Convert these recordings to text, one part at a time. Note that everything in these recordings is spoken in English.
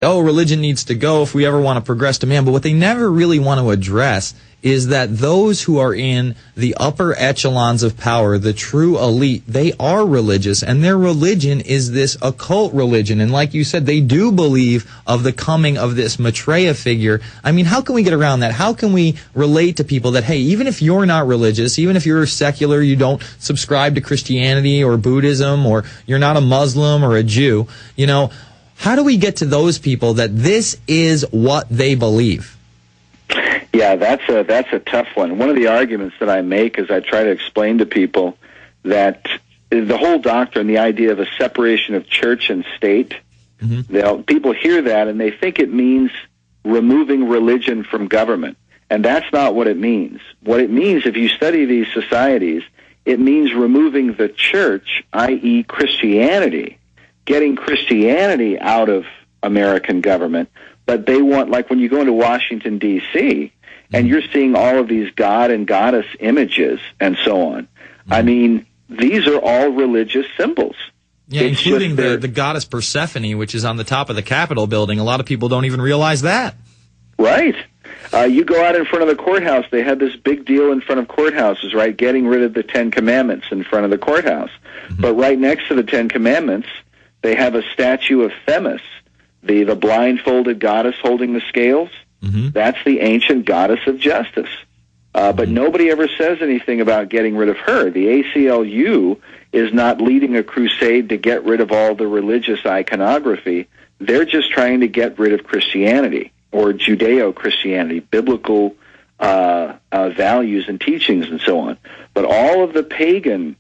oh, religion needs to go if we ever want to progress to man. But what they never really want to address is that those who are in the upper echelons of power, the true elite, they are religious, and their religion is this occult religion. And like you said, they do believe of the coming of this Maitreya figure. I mean, how can we get around that? How can we relate to people that, hey, even if you're not religious, even if you're secular, you don't subscribe to Christianity or Buddhism, or you're not a Muslim or a Jew, you know, how do we get to those people that this is what they believe? Yeah, that's a tough one. One of the arguments that I make is I try to explain to people that the whole doctrine, the idea of a separation of church and state, people hear that and they think it means removing religion from government. And that's not what it means. What it means, if you study these societies, it means removing the church, i.e. Christianity, getting Christianity out of American government. But they want, like when you go into Washington, D.C., and you're seeing all of these god and goddess images and so on. I mean, these are all religious symbols. Yeah, it's including the goddess Persephone, which is on the top of the Capitol building. A lot of people don't even realize that. Right. You go out in front of the courthouse, they had this big deal in front of courthouses, right, getting rid of the Ten Commandments in front of the courthouse. But right next to the Ten Commandments, they have a statue of Themis, the blindfolded goddess holding the scales. That's the ancient goddess of justice. But nobody ever says anything about getting rid of her. The ACLU is not leading a crusade to get rid of all the religious iconography. They're just trying to get rid of Christianity or Judeo-Christianity, biblical values and teachings and so on. But all of the pagan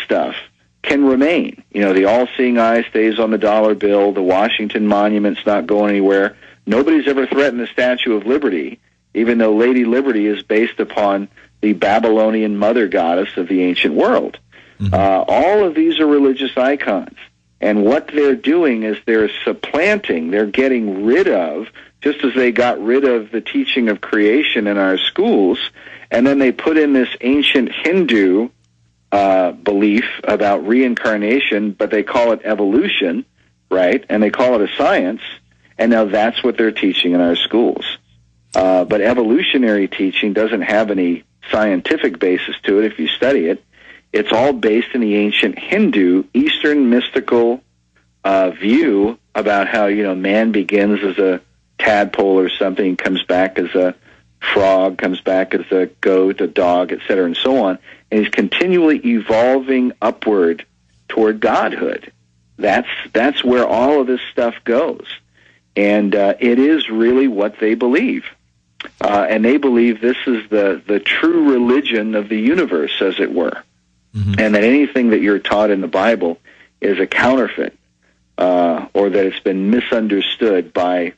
stuff can remain. You know, the all-seeing eye stays on the dollar bill. The Washington Monument's not going anywhere. Nobody's ever threatened the Statue of Liberty, even though Lady Liberty is based upon the Babylonian mother goddess of the ancient world. All of these are religious icons. And what they're doing is they're supplanting, they're getting rid of, just as they got rid of the teaching of creation in our schools, and then they put in this ancient Hindu belief about reincarnation, but they call it evolution, right? And they call it a science. And now that's what they're teaching in our schools. But evolutionary teaching doesn't have any scientific basis to it if you study it. It's all based in the ancient Hindu, Eastern mystical view about how, you know, man begins as a tadpole or something, comes back as a frog, comes back as a goat, a dog, etc., and so on. And he's continually evolving upward toward godhood. That's where all of this stuff goes. And it is really what they believe. And they believe this is the true religion of the universe, as it were. And that anything that you're taught in the Bible is a counterfeit, or that it's been misunderstood by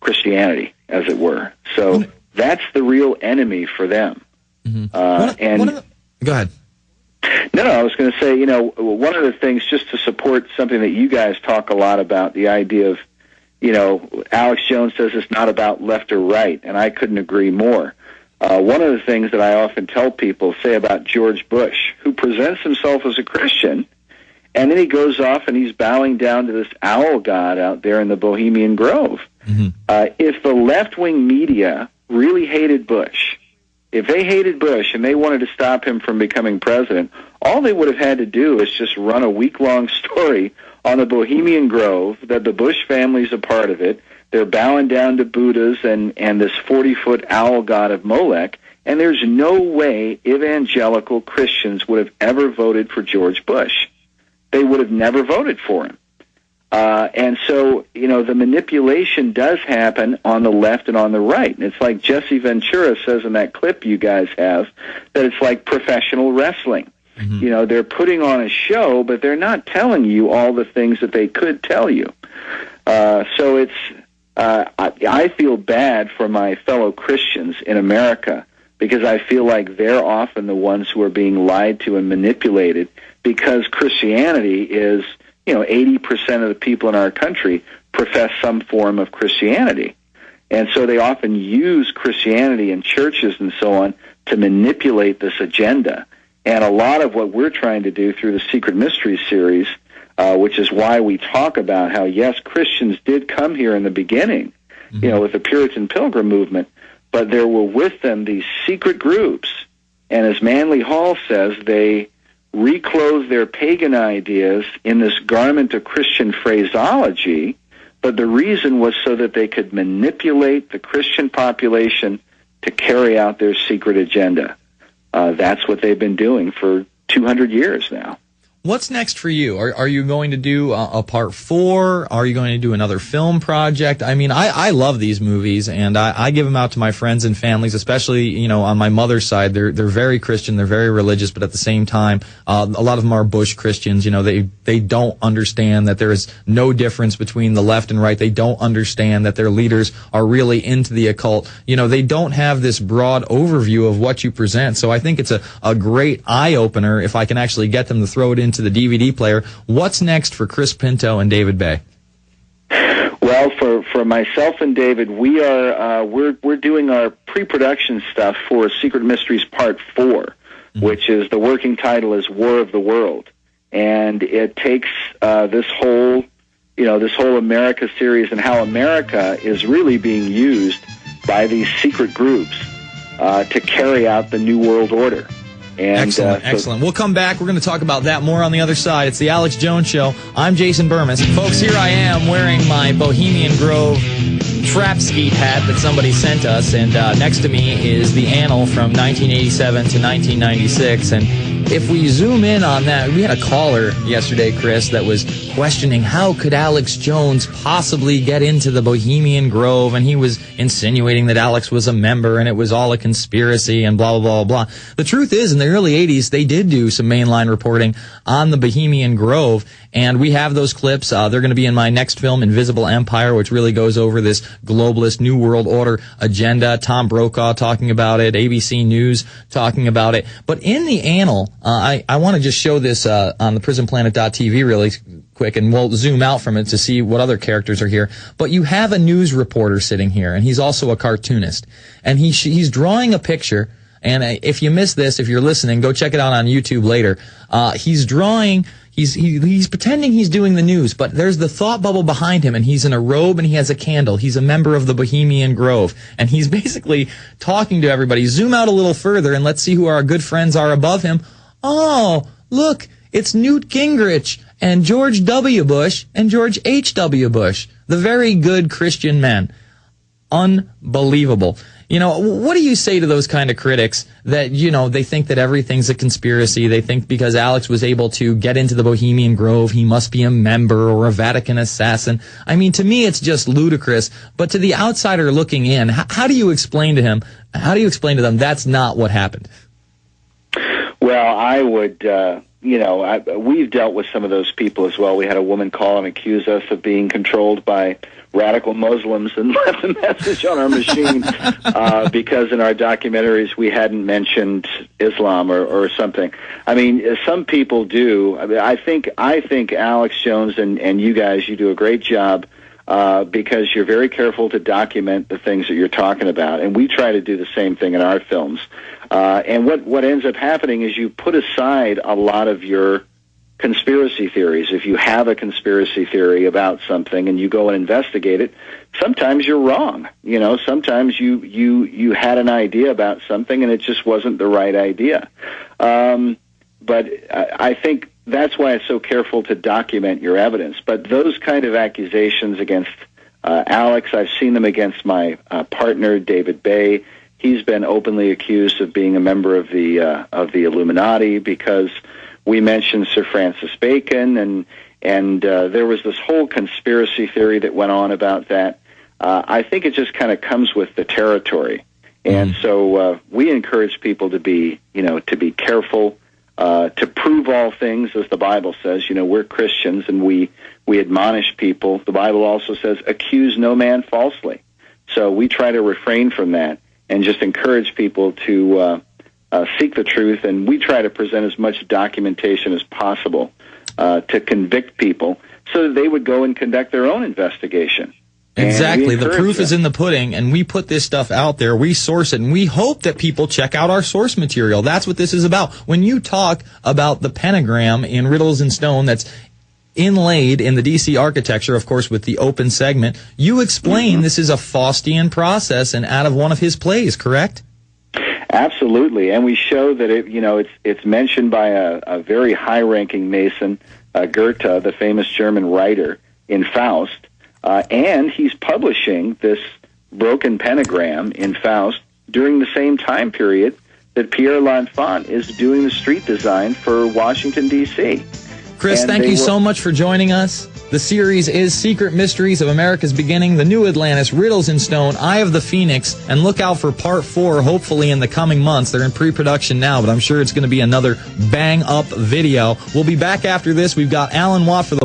Christianity, as it were. So that's the real enemy for them. Go ahead. No, I was going to say, you know, one of the things, just to support something that you guys talk a lot about, the idea of, you know, Alex Jones says it's not about left or right, and I couldn't agree more. One of the things that I often tell people, say about George Bush, who presents himself as a Christian, and then he goes off and he's bowing down to this owl god out there in the Bohemian Grove. If the left-wing media really hated Bush, if they hated Bush and they wanted to stop him from becoming president, all they would have had to do is just run a week-long story on the Bohemian Grove that the Bush family's a part of it. They're bowing down to Buddhas and this 40-foot owl god of Molech, and there's no way evangelical Christians would have ever voted for George Bush. They would have never voted for him. And so, you know, the manipulation does happen on the left and on the right. And it's like Jesse Ventura says in that clip you guys have, that it's like professional wrestling. You know, they're putting on a show, but they're not telling you all the things that they could tell you. So it's, I feel bad for my fellow Christians in America, because I feel like they're often the ones who are being lied to and manipulated, because Christianity is, you know, 80% of the people in our country profess some form of Christianity. And so they often use Christianity in churches and so on to manipulate this agenda. And a lot of what we're trying to do through the Secret Mysteries series which is why we talk about how, yes, Christians did come here in the beginning, with the Puritan Pilgrim movement, but there were with them these secret groups. And as Manly Hall says, they reclothed their pagan ideas in this garment of Christian phraseology, but the reason was so that they could manipulate the Christian population to carry out their secret agenda. That's what they've been doing for 200 years now. What's next for you? Are you going to do a part 4? Are you going to do another film project? I mean, I love these movies, and I give them out to my friends and families, especially, on my mother's side. They're very Christian, they're very religious, but at the same time, a lot of them are Bush Christians. They don't understand that there is no difference between the left and right. They don't understand that their leaders are really into the occult. They don't have this broad overview of what you present. So I think it's a great eye-opener if I can actually get them to throw it into the DVD player. What's next for Chris Pinto and David Bay? Well, for myself and David, we're doing our pre-production stuff for Secret Mysteries Part 4, which is, the working title is War of the World, and it takes this whole America series and how America is really being used by these secret groups to carry out the New World Order. And, excellent. We'll come back. We're going to talk about that more on the other side. It's the Alex Jones Show. I'm Jason Bermas. Folks, here I am wearing my Bohemian Grove trap skeet hat that somebody sent us, and next to me is the Annal from 1987 to 1996, and if we zoom in on that, we had a caller yesterday, Chris, that was questioning how could Alex Jones possibly get into the Bohemian Grove, and he was insinuating that Alex was a member and it was all a conspiracy and blah, blah, blah, blah. The truth is, in the early 80s, they did do some mainline reporting on the Bohemian Grove, and we have those clips. They're going to be in my next film, Invisible Empire, which really goes over this globalist New World Order agenda. Tom Brokaw talking about it, ABC News talking about it. But in the Annal, I want to just show this on the prisonplanet.tv really quick, and we'll zoom out from it to see what other characters are here. But you have a news reporter sitting here, and he's also a cartoonist. And he's drawing a picture, and if you missed this, if you're listening, go check it out on YouTube later. He's drawing... He's pretending he's doing the news, but there's the thought bubble behind him, and he's in a robe and he has a candle. He's a member of the Bohemian Grove, and he's basically talking to everybody. Zoom out a little further and let's see who our good friends are above him. Oh, look, it's Newt Gingrich and George W. Bush and George H.W. Bush, the very good Christian men. Unbelievable. What do you say to those kind of critics that, they think that everything's a conspiracy? They think because Alex was able to get into the Bohemian Grove, he must be a member or a Vatican assassin. I mean, to me, it's just ludicrous. But to the outsider looking in, how do you explain to him, that's not what happened? Well, I would, we've dealt with some of those people as well. We had a woman call and accuse us of being controlled by radical Muslims and left a message on our machine because in our documentaries we hadn't mentioned Islam or something. I mean, some people do. I think Alex Jones and you guys, you do a great job because you're very careful to document the things that you're talking about, and we try to do the same thing in our films. And what ends up happening is you put aside a lot of your conspiracy theories. If you have a conspiracy theory about something and you go and investigate it, sometimes you're wrong. Sometimes you had an idea about something and it just wasn't the right idea. But I think that's why it's so careful to document your evidence. But those kind of accusations against Alex, I've seen them against my partner, David Bay. He's been openly accused of being a member of the Illuminati because we mentioned Sir Francis Bacon, and there was this whole conspiracy theory that went on about that. I think it just kind of comes with the territory, and so we encourage people to be careful, to prove all things, as the Bible says. We're Christians, and we admonish people. The Bible also says, "Accuse no man falsely." So we try to refrain from that and just encourage people to seek the truth, and we try to present as much documentation as possible to convict people so that they would go and conduct their own investigation. Exactly. The proof is in the pudding, and we put this stuff out there. We source it, and we hope that people check out our source material. That's what this is about. When you talk about the pentagram in Riddles in Stone that's inlaid in the DC architecture, of course, with the open segment. You explain this is a Faustian process and out of one of his plays, correct? Absolutely, and we show that it's mentioned by a very high-ranking Mason, Goethe, the famous German writer, in Faust, and he's publishing this broken pentagram in Faust during the same time period that Pierre L'Enfant is doing the street design for Washington, D.C. Chris, thank you so much for joining us. The series is Secret Mysteries of America's Beginning, The New Atlantis, Riddles in Stone, Eye of the Phoenix, and look out for Part 4, hopefully in the coming months. They're in pre-production now, but I'm sure it's going to be another bang-up video. We'll be back after this. We've got Alan Watt for the